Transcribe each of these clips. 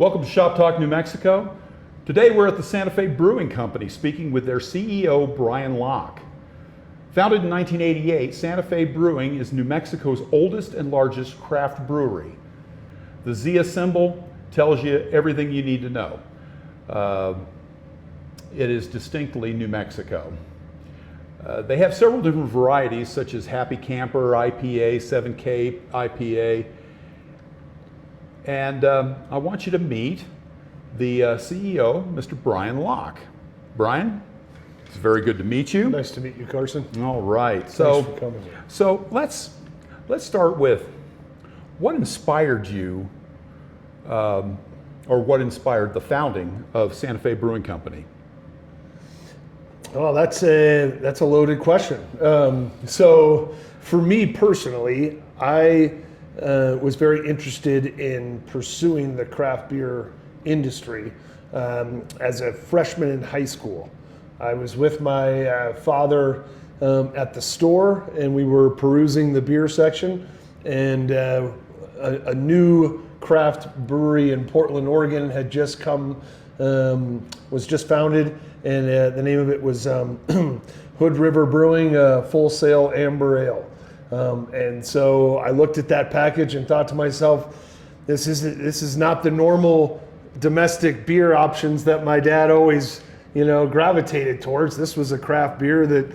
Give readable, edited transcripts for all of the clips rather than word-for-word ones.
Welcome to Shop Talk New Mexico. Today we're at the Santa Fe Brewing Company speaking with their CEO, Brian Locke. Founded in 1988, Santa Fe Brewing is New Mexico's oldest and largest craft brewery. The Zia symbol tells you everything you need to know. It is distinctly New Mexico. They have several different varieties such as Happy Camper IPA, 7K IPA, and I want you to meet the CEO, Mr. Brian Locke. Brian, it's very good to meet you. Nice to meet you, Carson. All right. Thanks for coming here. So let's start with what inspired you, or what inspired the founding of Santa Fe Brewing Company? Well, that's a loaded question. So for me personally, I was very interested in pursuing the craft beer industry as a freshman in high school. I was with my father at the store, and we were perusing the beer section, and a new craft brewery in Portland, Oregon had just was just founded, and the name of it was Hood River Brewing Full Sail Amber Ale. And so I looked at that package and thought to myself, this is not the normal domestic beer options that my dad always, gravitated towards. This was a craft beer that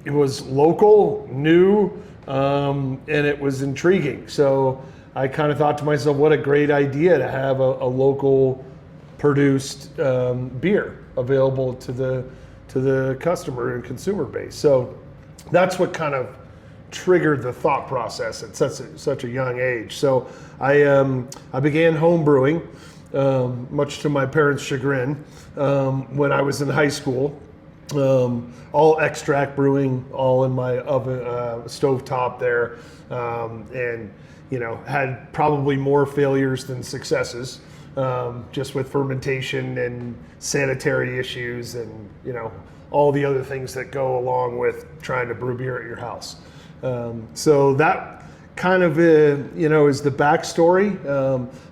it was local, new, and it was intriguing. So I kind of thought to myself, what a great idea to have a local produced beer available to the customer and consumer base. So that's what kind of triggered the thought process at such a young age. So I began home brewing, much to my parents' chagrin, when I was in high school. All extract brewing, all in my oven, stovetop there, and had probably more failures than successes, just with fermentation and sanitary issues and all the other things that go along with trying to brew beer at your house. So that kind of is the backstory.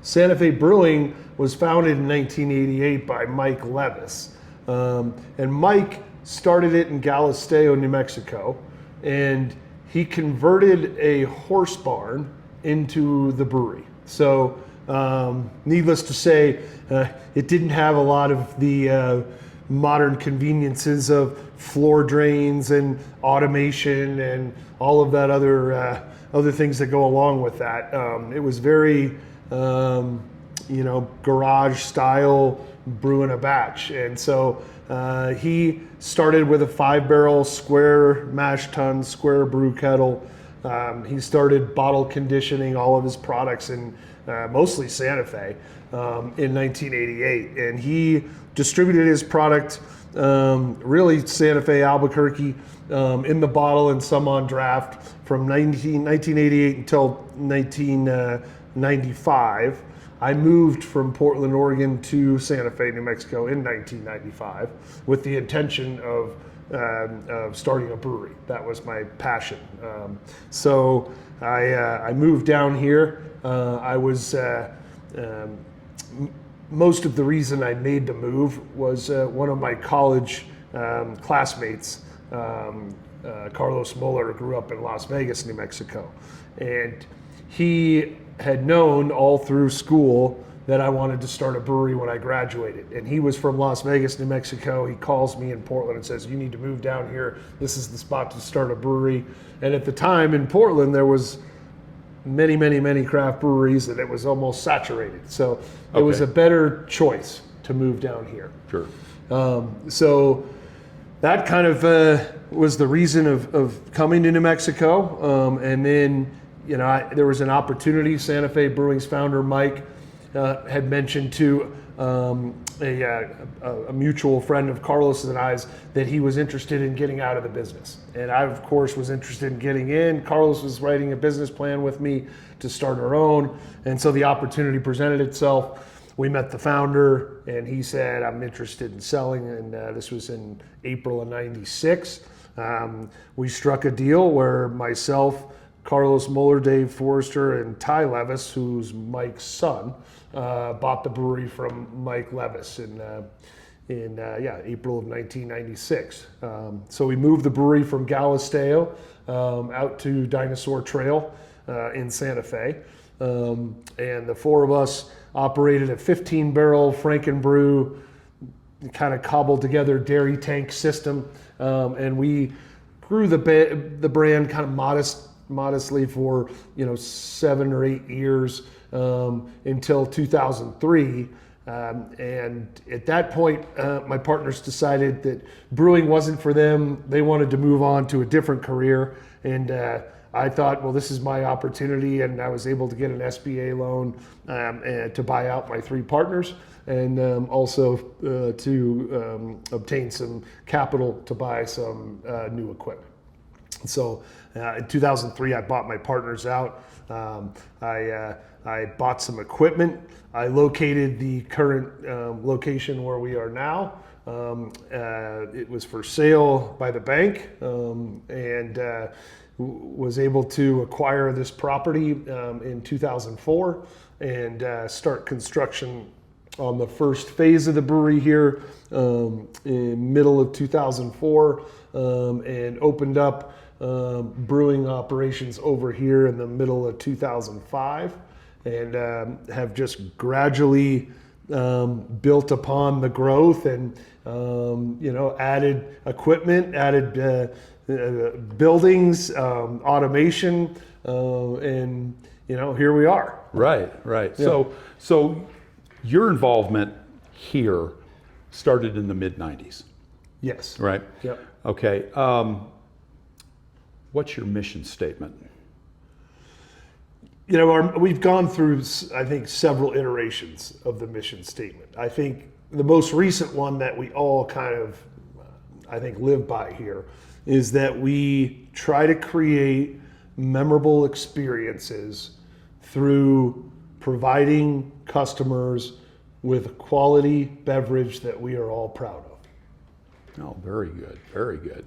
Santa Fe Brewing was founded in 1988 by Mike Levis, and Mike started it in Galisteo, New Mexico, and he converted a horse barn into the brewery. So needless to say, it didn't have a lot of the modern conveniences of floor drains and automation and all of that other things that go along with that. It was very garage style, brewing a batch. And so he started with a 5-barrel square mash tun, square brew kettle. He started bottle conditioning all of his products in mostly Santa Fe in 1988. And he distributed his product, really Santa Fe, Albuquerque, in the bottle and some on draft from 1988 until 1995. I moved from Portland, Oregon to Santa Fe, New Mexico in 1995 with the intention of starting a brewery. That was my passion. So I moved down here. I was most of the reason I made the move was one of my college classmates, Carlos Muller, grew up in Las Vegas, New Mexico. And he had known all through school that I wanted to start a brewery when I graduated. And he was from Las Vegas, New Mexico. He calls me in Portland and says, you need to move down here. This is the spot to start a brewery. And at the time in Portland, there was many, many, many craft breweries, and it was almost saturated. So it was a better choice to move down here. Sure. So that kind of was the reason of coming to New Mexico. And then, there was an opportunity. Santa Fe Brewing's founder, Mike, had mentioned to a mutual friend of Carlos and I's that he was interested in getting out of the business. And I, of course, was interested in getting in. Carlos was writing a business plan with me to start our own. And so the opportunity presented itself. We met the founder, and he said, I'm interested in selling. And this was in April of '96. We struck a deal where myself, Carlos Muller, Dave Forrester, and Ty Levis, who's Mike's son, bought the brewery from Mike Levis in April of 1996. So we moved the brewery from Galisteo out to Dinosaur Trail in Santa Fe. And the four of us operated a 15-barrel Frankenbrew, kind of cobbled together dairy tank system. And we grew the brand kind of modestly for 7 or 8 years until 2003. And at that point, my partners decided that brewing wasn't for them. They wanted to move on to a different career. And I thought, well, this is my opportunity. And I was able to get an SBA loan to buy out my 3 partners, and also to obtain some capital to buy some new equipment. So in 2003, I bought my partners out. I bought some equipment. I located the current location where we are now. It was for sale by the bank, and was able to acquire this property in 2004 and start construction on the first phase of the brewery here in middle of 2004, and opened up brewing operations over here in the middle of 2005, and have just gradually built upon the growth, and added equipment, added buildings, automation, and here we are. Right. Yeah. So your involvement here started in the mid-90s. Yes. Right? Yep. Okay. What's your mission statement? We've gone through, I think, several iterations of the mission statement. I think the most recent one that we all kind of, I think, live by here is that we try to create memorable experiences through providing customers with a quality beverage that we are all proud of. Oh, very good. Very good.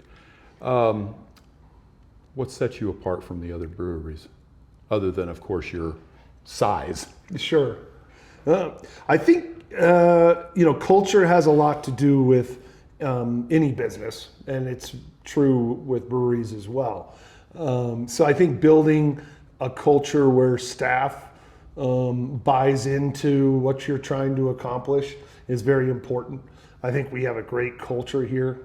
What sets you apart from the other breweries, other than, of course, your size? Sure. I think, culture has a lot to do with any business, and it's true with breweries as well. So I think building a culture where staff buys into what you're trying to accomplish is very important. I think we have a great culture here.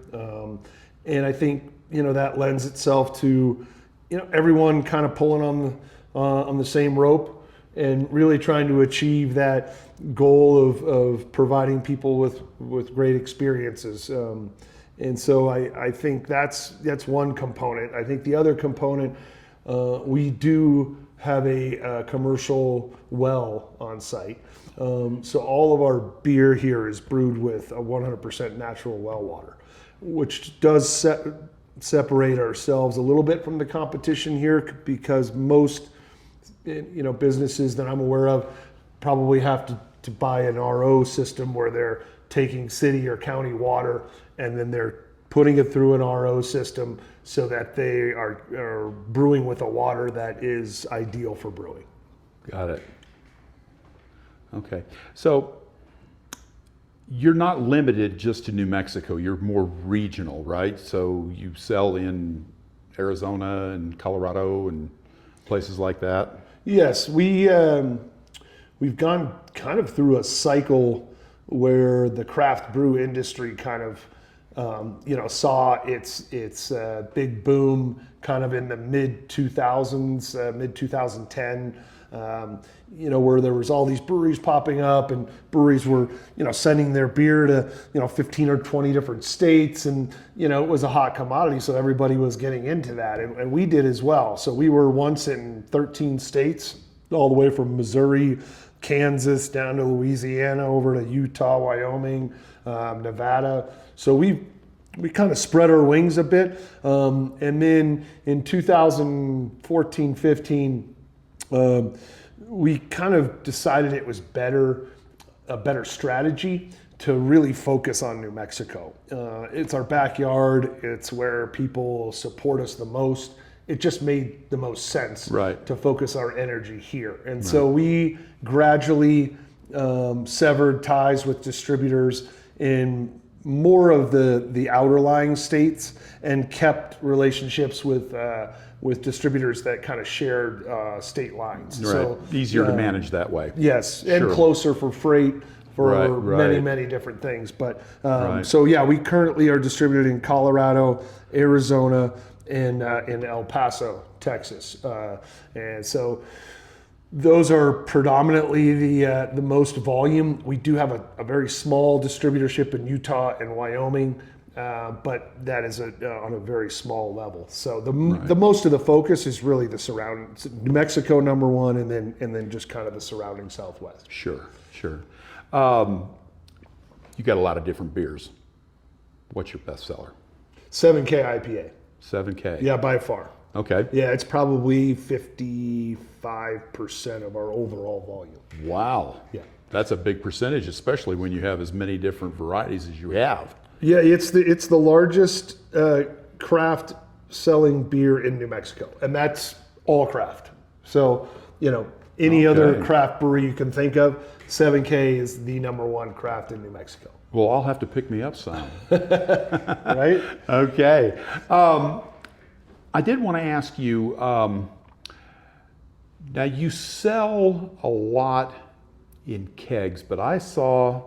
And I think, that lends itself to, everyone kind of pulling on the same rope and really trying to achieve that goal of providing people with great experiences. And so I think that's one component. I think the other component, we do have a commercial well on site. So all of our beer here is brewed with a 100% natural well water, which does separate ourselves a little bit from the competition here, because most businesses that I'm aware of probably have to buy an RO system where they're taking city or county water and then they're putting it through an RO system so that they are brewing with a water that is ideal for brewing. Got it. Okay. So you're not limited just to New Mexico. You're more regional, right? So you sell in Arizona and Colorado and places like that? Yes. We've gone kind of through a cycle where the craft brew industry kind of saw its big boom kind of in the mid 2000s, mid 2010, where there was all these breweries popping up, and breweries were, sending their beer to, 15 or 20 different states, and, it was a hot commodity. So everybody was getting into that, and we did as well. So we were once in 13 states, all the way from Missouri, Kansas, down to Louisiana, over to Utah, Wyoming, Nevada. So we kind of spread our wings a bit. And then in 2014, 15, we kind of decided it was a better strategy to really focus on New Mexico. It's our backyard. It's where people support us the most. it just made the most sense Right. to focus our energy here. And so we gradually severed ties with distributors in more of the outer lying states and kept relationships with distributors that kind of shared state lines. Right. So Easier to manage that way. yes, and Sure. closer for freight, for Right. many different things. But Right. so yeah, we currently are distributed in Colorado, Arizona, and in El Paso, Texas, and so those are predominantly the most volume. We do have a very small distributorship in Utah and Wyoming, but that is on a very small level. So the most of the focus is really the surroundings. New Mexico number one, and then just kind of the surrounding Southwest. Sure. You got a lot of different beers. What's your best seller? 7K IPA. 7K. Yeah, by far. Okay. Yeah, it's probably 55% of our overall volume. Wow. Yeah. That's a big percentage, especially when you have as many different varieties as you have. Yeah, it's the largest craft selling beer in New Mexico, and that's all craft. So, any other craft brewery you can think of, 7K is the number one craft in New Mexico. Well, I'll have to pick me up some. Right? Okay. I did want to ask you, now you sell a lot in kegs, but I saw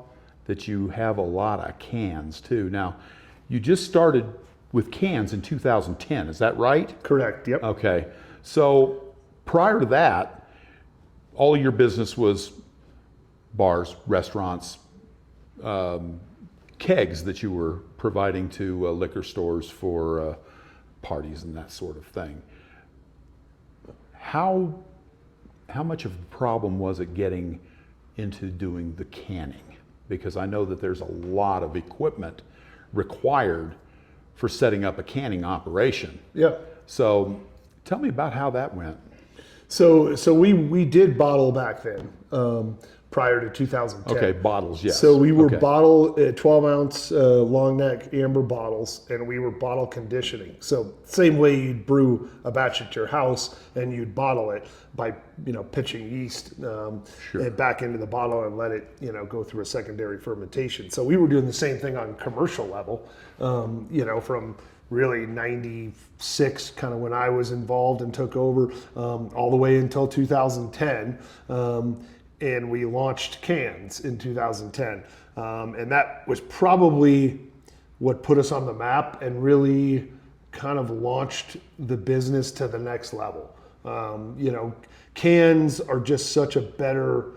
that you have a lot of cans too. Now, you just started with cans in 2010, is that right? Correct, yep. Okay. So prior to that, all your business was bars, restaurants, kegs that you were providing to liquor stores for parties and that sort of thing. How much of a problem was it getting into doing the canning? Because I know that there's a lot of equipment required for setting up a canning operation. Yeah. So tell me about how that went. So we did bottle back then, prior to 2010. Okay, bottles, yes. So we were Okay. 12 ounce long neck amber bottles, and we were bottle conditioning. So same way you'd brew a batch at your house and you'd bottle it by pitching yeast and back into the bottle and let it go through a secondary fermentation. So we were doing the same thing on commercial level, from really 96, kind of when I was involved and took over, all the way until 2010. And we launched cans in 2010. And that was probably what put us on the map and really kind of launched the business to the next level. Cans are just such a better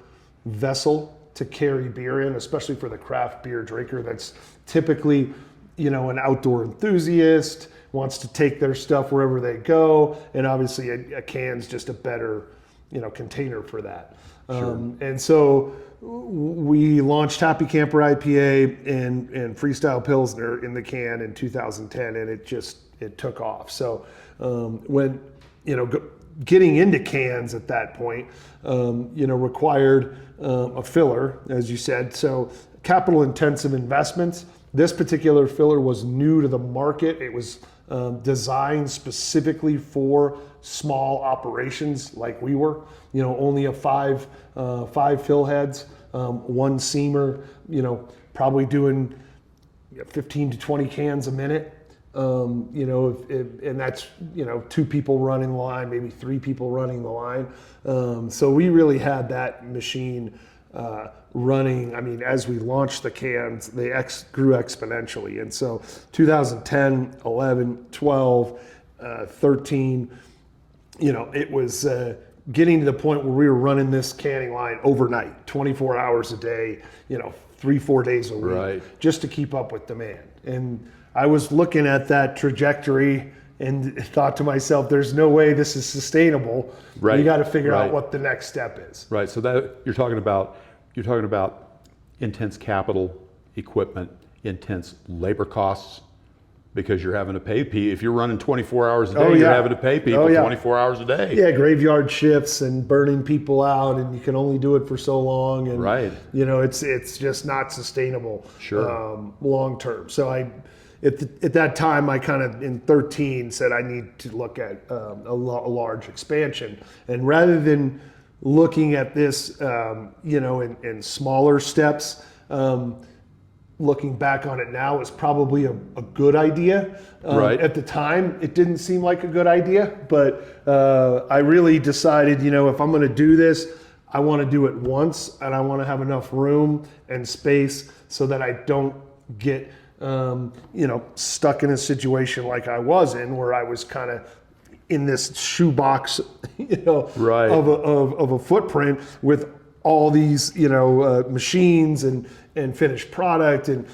vessel to carry beer in, especially for the craft beer drinker that's typically, an outdoor enthusiast, wants to take their stuff wherever they go. And obviously a can's just a better, container for that. Sure. And so we launched Happy Camper IPA and Freestyle Pilsner in the can in 2010, and it took off. So when getting into cans at that point, required a filler, as you said. So capital intensive investments. This particular filler was new to the market. It was designed specifically for small operations like we were, only a five fill heads, one seamer, probably doing 15 to 20 cans a minute. And that's, 2 people running the line, maybe 3 people running the line. So we really had that machine running. I mean, as we launched the cans, they grew exponentially. And so 2010, 11, 12, 13, it was getting to the point where we were running this canning line overnight, 24 hours a day, 3-4 days a week, Right. just to keep up with demand. And I was looking at that trajectory and thought to myself, there's no way this is sustainable. Right. You got to figure Right. out what the next step is. Right. So that you're talking about intense capital, equipment, intense labor costs, because you're having to pay people. If you're running 24 hours a day, Oh, you're yeah. having to pay people Oh, yeah. 24 hours a day. Yeah, graveyard shifts and burning people out, and you can only do it for so long. And Right. it's just not sustainable. Sure. Long term. So at that time, I kind of in 13 said I need to look at a large expansion, and rather than looking at this, in smaller steps. Looking back on it now is probably a good idea. Right. At the time, it didn't seem like a good idea, but I really decided, if I'm going to do this, I want to do it once, and I want to have enough room and space so that I don't get, stuck in a situation like I was in, where I was kind of in this shoebox, Right. of a footprint with all these, machines and finished product and,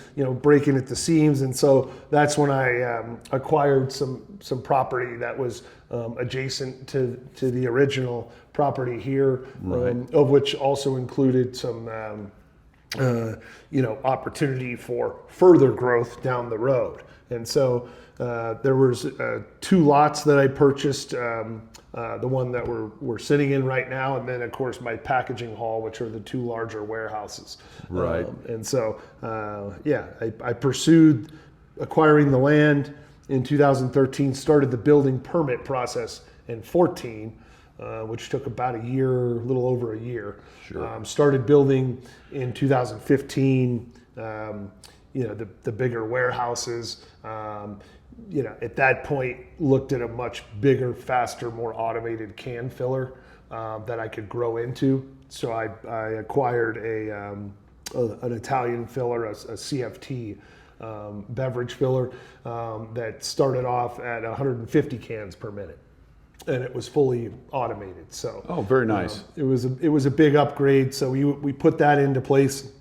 breaking at the seams. And so that's when I acquired some property that was adjacent to the original property here, Right. Of which also included some, opportunity for further growth down the road. And so there was 2 lots that I purchased, the one that we're sitting in right now, and then of course my packaging hall, which are the 2 larger warehouses. Right. And so, I pursued acquiring the land in 2013, started the building permit process in 14, which took about a little over a year. Sure. Started building in 2015, the bigger warehouses. At that point, looked at a much bigger, faster, more automated can filler that I could grow into. So I acquired an Italian filler, a CFT beverage filler that started off at 150 cans per minute, and it was fully automated. So very nice. It was a big upgrade. So we put that into place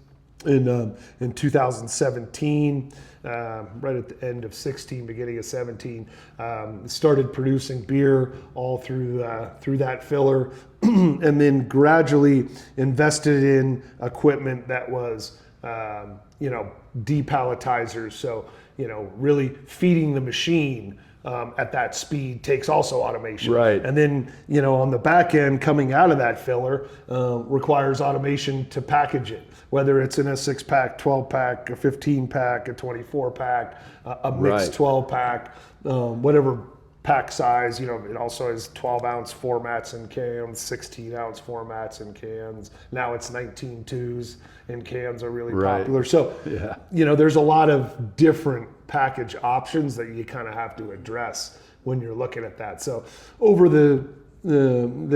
in 2017. Right at the end of 16, beginning of 17, started producing beer all through that filler, and then gradually invested in equipment that was, depalletizers. So, really feeding the machine at that speed takes also automation. Right. And then, on the back end, coming out of that filler, requires automation to package it, whether it's in a 6-pack, 12-pack, a 15-pack, a 24-pack, a mixed Right. 12-pack, whatever pack size. It also has 12-ounce formats in cans, 16-ounce formats in cans. Now it's 19.2s in cans are really Right. popular. So, Yeah. there's a lot of different package options that you kind of have to address when you're looking at that. So over the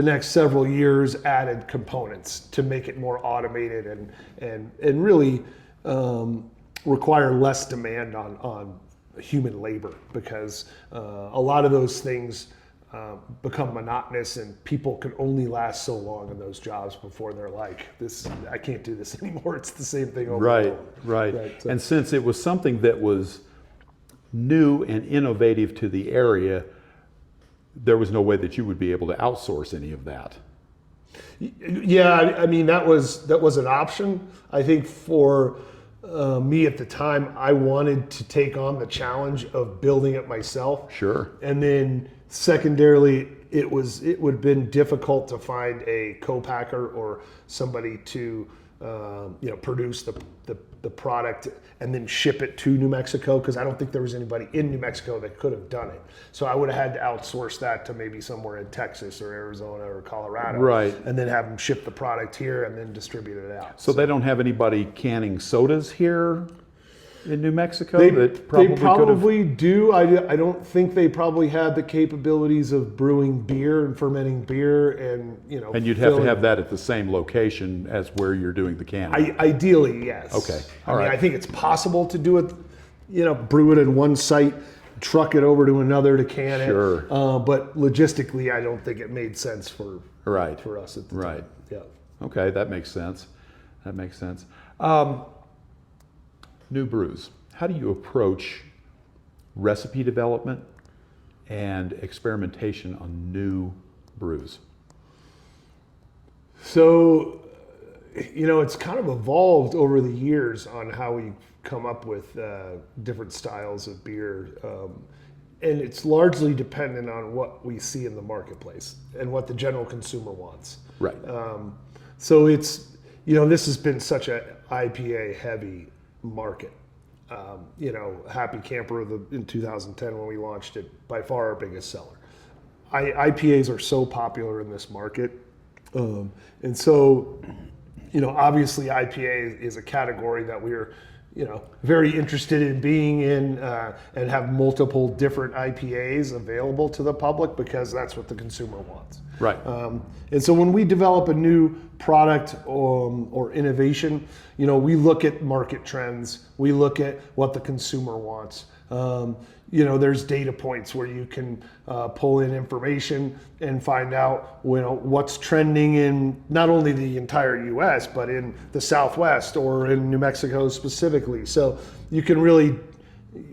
next several years, added components to make it more automated and really require less demand on human labor, because a lot of those things become monotonous, and people can only last so long in those jobs before they're like, I can't do this anymore. It's the same thing over and over. Right. So- And since it was something that was new and innovative to the area, there was no way that you would be able to outsource any of that. Yeah, I mean, that was an option. I think for me at the time, I wanted to take on the challenge of building it myself. Sure. And then secondarily, it would have been difficult to find a co-packer or somebody to produce the product and then ship it to New Mexico, because I don't think there was anybody in New Mexico that could have done it. So I would have had to outsource that to maybe somewhere in Texas or Arizona or Colorado. Right. And then have them ship the product here and then distribute it out. So they don't have anybody canning sodas here in New Mexico They that probably do. I don't think they probably had the capabilities of brewing beer and fermenting beer and, And you'd have to filling- have that at the same location as where you're doing the canning. Ideally, yes. Okay. I All mean, right. I think it's possible to do it, brew it in one site, truck it over to another to can Sure. it. But logistically, I don't think it made sense for Right. us at the Right. time. Yeah. Okay, that makes sense. New brews. How do you approach recipe development and experimentation on new brews? So, it's kind of evolved over the years on how we come up with different styles of beer. And it's largely dependent on what we see in the marketplace and what the general consumer wants. Right. So it's, this has been such a IPA heavy market. Happy Camper in 2010 when we launched it, by far our biggest seller. IPAs are so popular in this market. And so, obviously IPA is a category that we're, very interested in being in, and have multiple different IPAs available to the public because that's what the consumer wants. Right. And so when we develop a new product or innovation, we look at market trends, we look at what the consumer wants. There's data points where you can pull in information and find out what's trending in not only the entire U.S. but in the Southwest or in New Mexico specifically. So you can really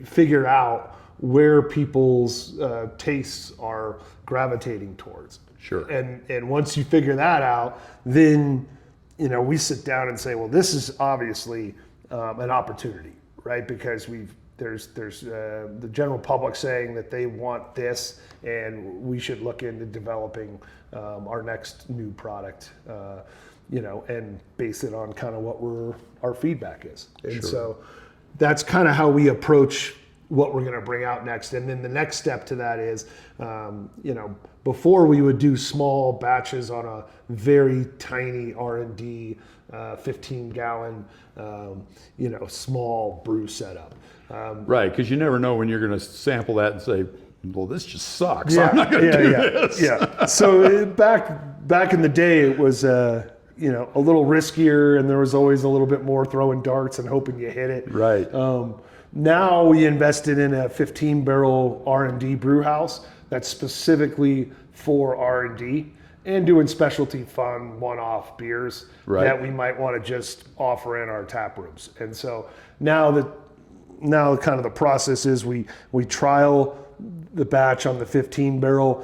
figure out where people's tastes are gravitating towards. Sure. And once you figure that out, then we sit down and say, well, this is obviously an opportunity, right? Because there's the general public saying that they want this, and we should look into developing our next new product, and base it on kind of what our feedback is. And Sure. so that's kind of how we approach what we're going to bring out next. And then the next step to that is, before we would do small batches on a very tiny R&D, 15-gallon, small brew setup. Right, because you never know when you're going to sample that and say, well, this just sucks. I'm not going to do this. Yeah. So back in the day, it was a little riskier, and there was always a little bit more throwing darts and hoping you hit it. Right. Now we invested in a 15-barrel R&D brew house that's specifically for R&D and doing specialty fun one-off beers that we might want to just offer in our tap rooms. And so now kind of the process is we trial the batch on the 15-barrel.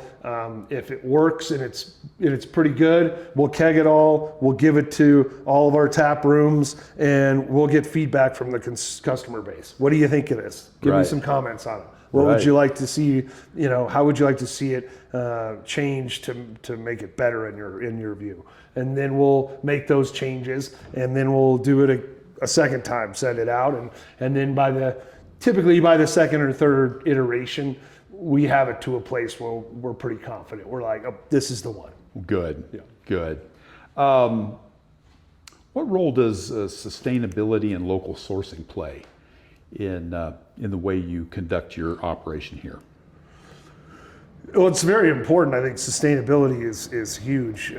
If it works and it's pretty good, we'll keg it all. We'll give it to all of our tap rooms, and we'll get feedback from the customer base. What do you think of this? Give me some comments on it. What would you like to see? How would you like to see it change to make it better in your view? And then we'll make those changes, and then we'll do it a second time, send it out, and then typically by the second or third iteration, we have it to a place where we're pretty confident. We're like, oh, this is the one. Good. Yeah. Good. What role does sustainability and local sourcing play in the way you conduct your operation here? Well, it's very important. I think sustainability is huge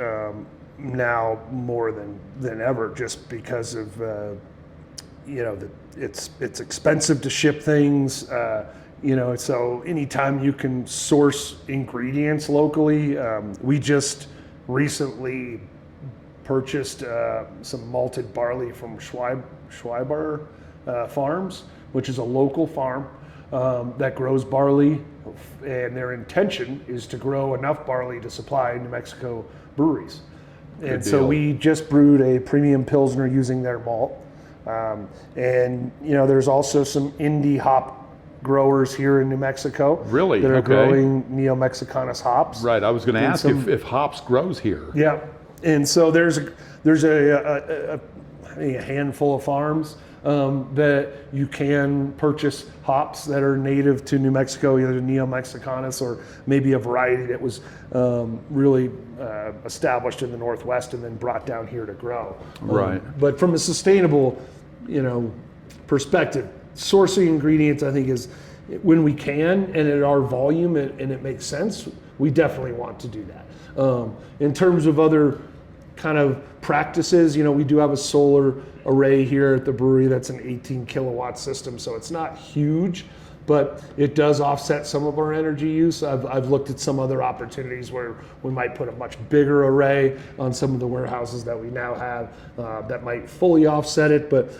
now more than ever, just because of it's expensive to ship things. So anytime you can source ingredients locally, we just recently purchased some malted barley from Schweiber Farms, which is a local farm that grows barley, and their intention is to grow enough barley to supply New Mexico breweries. And so we just brewed a premium Pilsner using their malt. There's also some indie hop growers here in New Mexico that are growing Neo-Mexicanus hops. Right, I was going to ask if hops grows here. Yeah, and so there's a handful of farms that you can purchase hops that are native to New Mexico, either Neo-Mexicanus or maybe a variety that was really established in the Northwest and then brought down here to grow. Right. But from a sustainable, perspective, sourcing ingredients, I think, is when we can and at our volume and it makes sense, we definitely want to do that. In terms of other kind of practices, we do have a solar array here at the brewery that's an 18 kilowatt system, so it's not huge, but it does offset some of our energy use. I've looked at some other opportunities where we might put a much bigger array on some of the warehouses that we now have that might fully offset it, but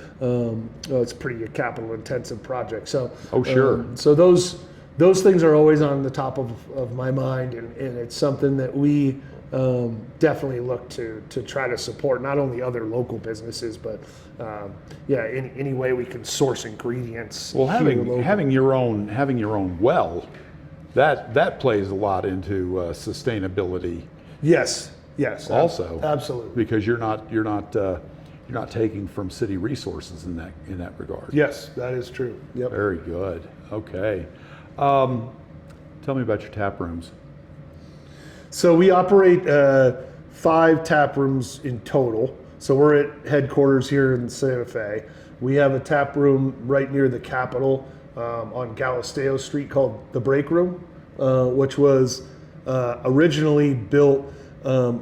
it's pretty a capital intensive project. So so those things are always on the top of my mind, and it's something that we definitely look to try to support not only other local businesses, but any way we can source ingredients. Well, having your own well, that plays a lot into sustainability. Yes. Also, absolutely. because you're not you're not taking from city resources in that regard. Yes, that is true. Yep. Very good. Okay. Tell me about your tap rooms. So we operate 5 tap rooms in total. So we're at headquarters here in Santa Fe. We have a tap room right near the Capitol on Galisteo Street called the Break Room, which was originally built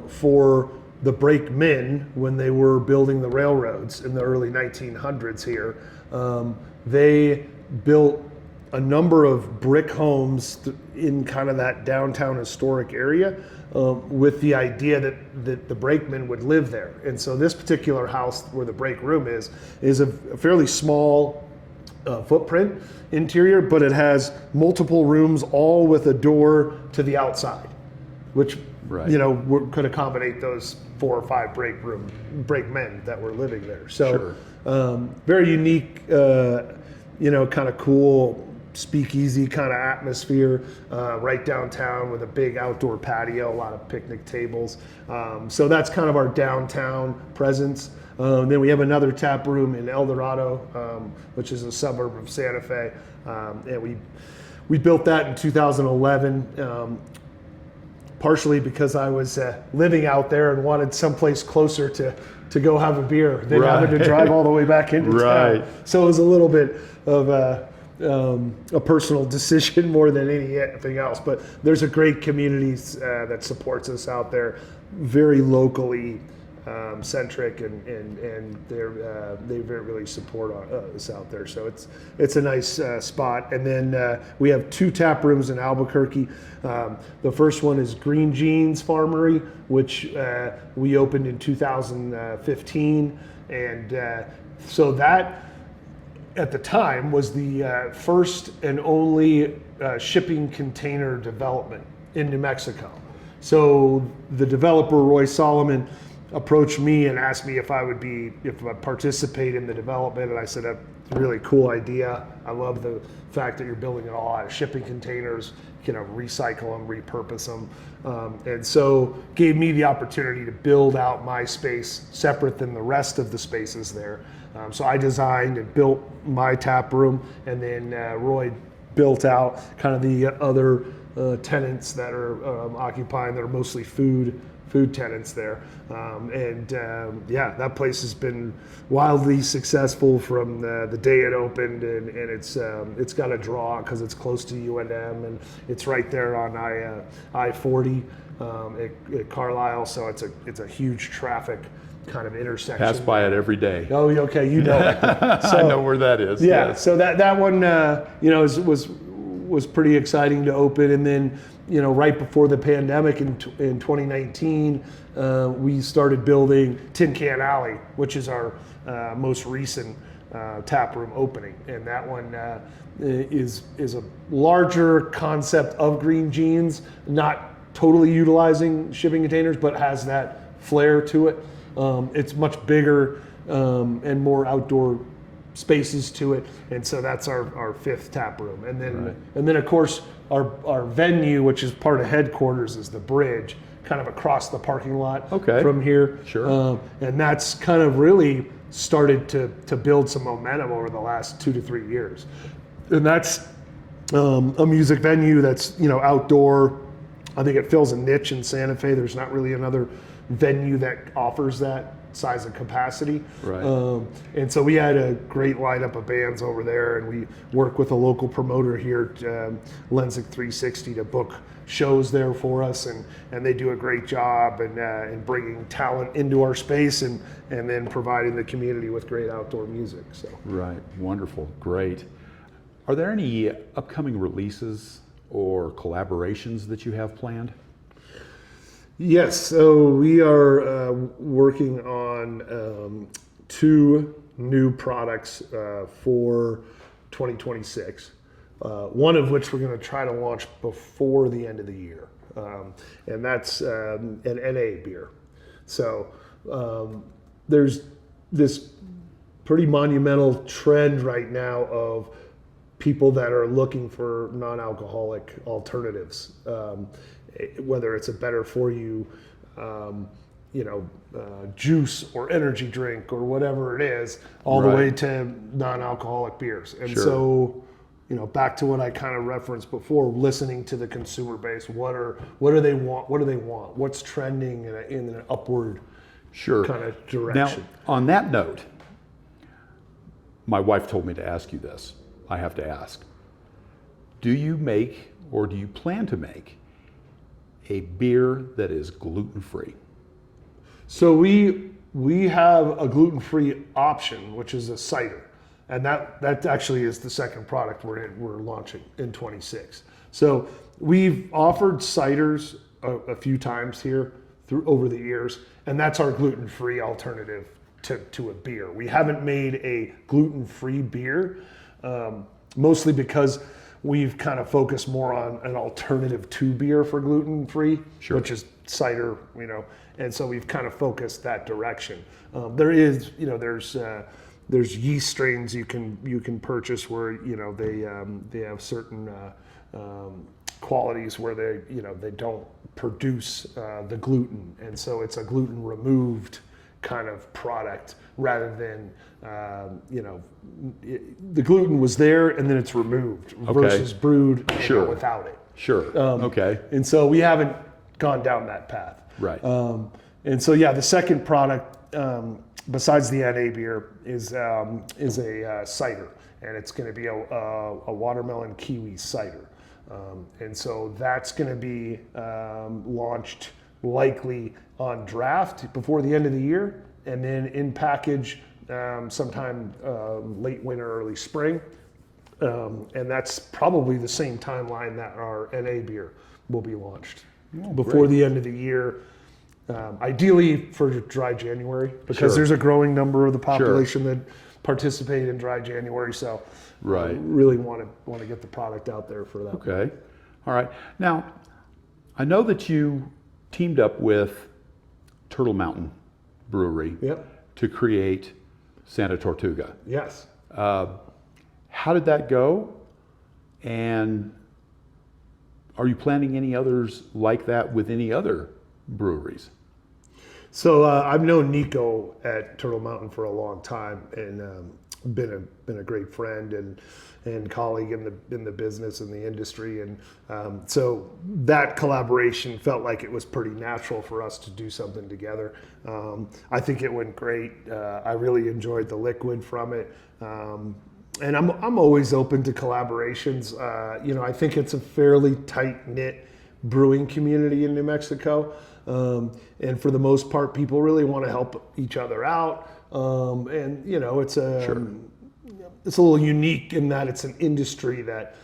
for the brakemen when they were building the railroads in the early 1900s here. They built a number of brick homes in kind of that downtown historic area with the idea that the brakemen would live there. And so this particular house where the break room is a fairly small footprint interior, but it has multiple rooms, all with a door to the outside, which could accommodate those 4 or 5 brakemen that were living there. So very unique, kind of cool speakeasy kind of atmosphere right downtown with a big outdoor patio, a lot of picnic tables. So that's kind of our downtown presence. Then we have another tap room in El Dorado, which is a suburb of Santa Fe. And we built that in 2011, partially because I was living out there and wanted someplace closer to go have a beer than having to drive all the way back into town. So it was a little bit of a personal decision more than anything else. But there's a great community that supports us out there, very locally centric, and they really support us out there. So it's a nice spot. And then we have 2 tap rooms in Albuquerque. The first one is Green Jeans Farmery, which we opened in 2015, and so that at the time was the first and only shipping container development in New Mexico. So the developer, Roy Solomon, approached me and asked me if I'd participate in the development, and I said, that's a really cool idea. I love the fact that you're building it all out of shipping containers, recycle them, repurpose them, and so gave me the opportunity to build out my space separate than the rest of the spaces there. So I designed and built my tap room, and then Roy built out kind of the other tenants that are occupying, that are mostly food tenants there. That place has been wildly successful from the day it opened, and it's got a draw because it's close to UNM, and it's right there on I-40 at Carlisle, so it's a huge traffic kind of intersection. Pass by it every day. Oh, okay, you know it. So, I know where that is. Yeah, yes. so that one was pretty exciting to open, and then right before the pandemic in 2019, we started building Tin Can Alley, which is our most recent tap room opening, and that one is a larger concept of Green Jeans, not totally utilizing shipping containers, but has that flair to it. It's much bigger and more outdoor spaces to it, and so that's our 5th tap room. And then of course our venue, which is part of headquarters, is the Bridge, kind of across the parking lot from here. Sure. And that's kind of really started to build some momentum over the last 2 to 3 years. And that's a music venue that's outdoor. I think it fills a niche in Santa Fe. There's not really another venue that offers that size of capacity. Right. And so we had a great lineup of bands over there, and we work with a local promoter here, Lensic 360, to book shows there for us, and they do a great job in bringing talent into our space and then providing the community with great outdoor music. So. Right, wonderful, great. Are there any upcoming releases or collaborations that you have planned? Yes, so we are working on 2 new products for 2026, one of which we're going to try to launch before the end of the year, and that's an NA beer. So there's this pretty monumental trend right now of people that are looking for non-alcoholic alternatives, whether it's a better for you juice or energy drink or whatever it is, all the Right. way to non-alcoholic beers. And Sure. so, back to what I kind of referenced before, listening to the consumer base. What do they want? What do they want? What's trending in an upward Sure. kind of Now, direction? on that note, my wife told me to ask you this. I have to ask. Do you make, or do you plan to make, a beer that is gluten-free? So we have a gluten-free option, which is a cider, and that actually is the second product we're launching in 26. So we've offered ciders a few times here over the years, and that's our gluten-free alternative to a beer. We haven't made a gluten-free beer, mostly because we've kind of focused more on an alternative to beer for gluten-free, Sure. which is cider, and so we've kind of focused that direction. There's yeast strains you can purchase where they have certain qualities where they don't produce the gluten, and so it's a gluten removed kind of product rather than the gluten was there and then it's removed versus brewed Sure. without it. Sure. Okay. And so we haven't gone down that path. Right. And so the second product besides the NA beer is a cider, and it's going to be a watermelon kiwi cider. And so that's going to be launched likely on draft before the end of the year, and then in package sometime late winter, early spring. And that's probably the same timeline that our NA beer will be launched before great. the end of the year. Ideally for dry January, because Sure. there's a growing number of the population that participate in dry January. So Right. really want to get the product out there for that. Okay. All right. Now, I know that you teamed up with Turtle Mountain Brewery Yep. to create Santa Tortuga. Yes. How did that go? And are you planning any others like that with any other breweries? So I've known Nico at Turtle Mountain for a long time, and been a great friend and colleague in the business and the industry, and so that collaboration felt like it was pretty natural for us to do something together. I think it went great. I really enjoyed the liquid from it. And I'm always open to collaborations. I think it's a fairly tight-knit brewing community in New Mexico. And for the most part, people really want to help each other out. It's a little unique in that it's an industry that,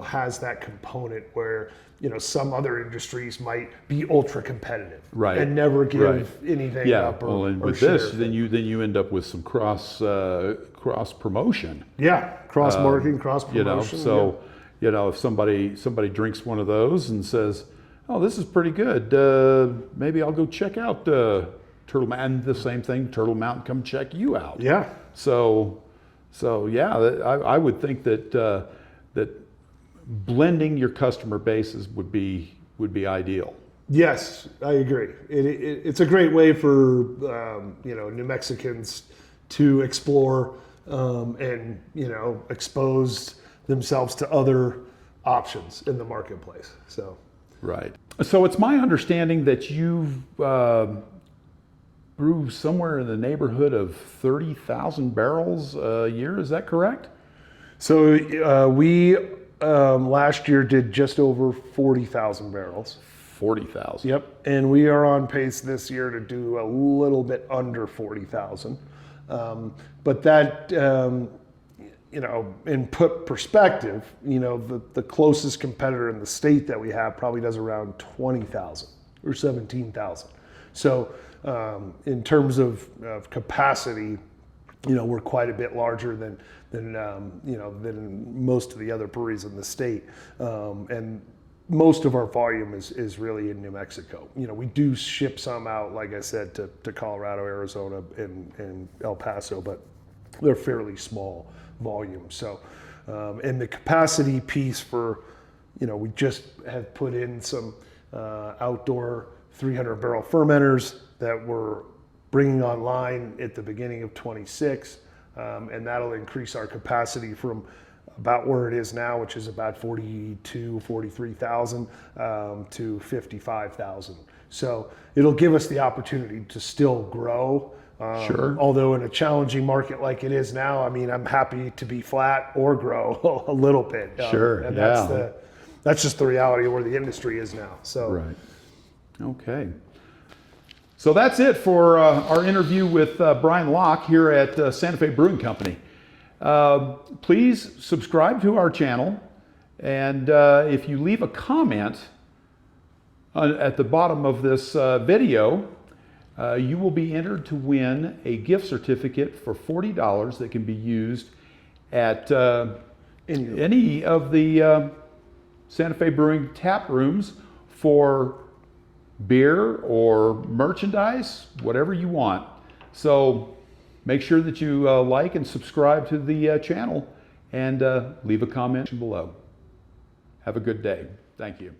has that component where, some other industries might be ultra competitive, Right. and never give Right. anything Yeah. up or, Well, and or with share. this, then you end up with some cross promotion. Yeah, cross marketing, cross promotion. If somebody drinks one of those and says, "Oh, this is pretty good. Maybe I'll go check out Turtle Mountain." And the same thing, Turtle Mountain come check you out. Yeah. So yeah, I would think that blending your customer bases would be ideal. Yes, I agree. It's a great way for New Mexicans to explore and expose themselves to other options in the marketplace. So Right. So it's my understanding that you've brew somewhere in the neighborhood of 30,000 barrels a year. Is that correct? So we last year did just over 40,000 barrels. 40,000. Yep, and we are on pace this year to do a little bit under 40,000. But that, in perspective, the closest competitor in the state that we have probably does around 20,000 or 17,000. So in terms of capacity, we're quite a bit larger than most of the other breweries in the state. And most of our volume is really in New Mexico. We do ship some out, like I said, to Colorado, Arizona, and El Paso, but they're fairly small volumes. So, and the capacity piece for, we just have put in some outdoor 300 barrel fermenters that we're bringing online at the beginning of 26. And that'll increase our capacity from about where it is now, which is about 43,000 to 55,000. So it'll give us the opportunity to still grow. Sure. Although in a challenging market like it is now, I mean, I'm happy to be flat or grow a little bit. Sure. And Yeah. that's just the reality of where the industry is now. So. Right. Okay. So that's it for our interview with Brian Locke here at Santa Fe Brewing Company. Please subscribe to our channel, and if you leave a comment at the bottom of this video, you will be entered to win a gift certificate for $40 that can be used at any of the Santa Fe Brewing tap rooms for beer or merchandise, whatever you want. So make sure that you like and subscribe to the channel, and leave a comment below. Have a good day. Thank you.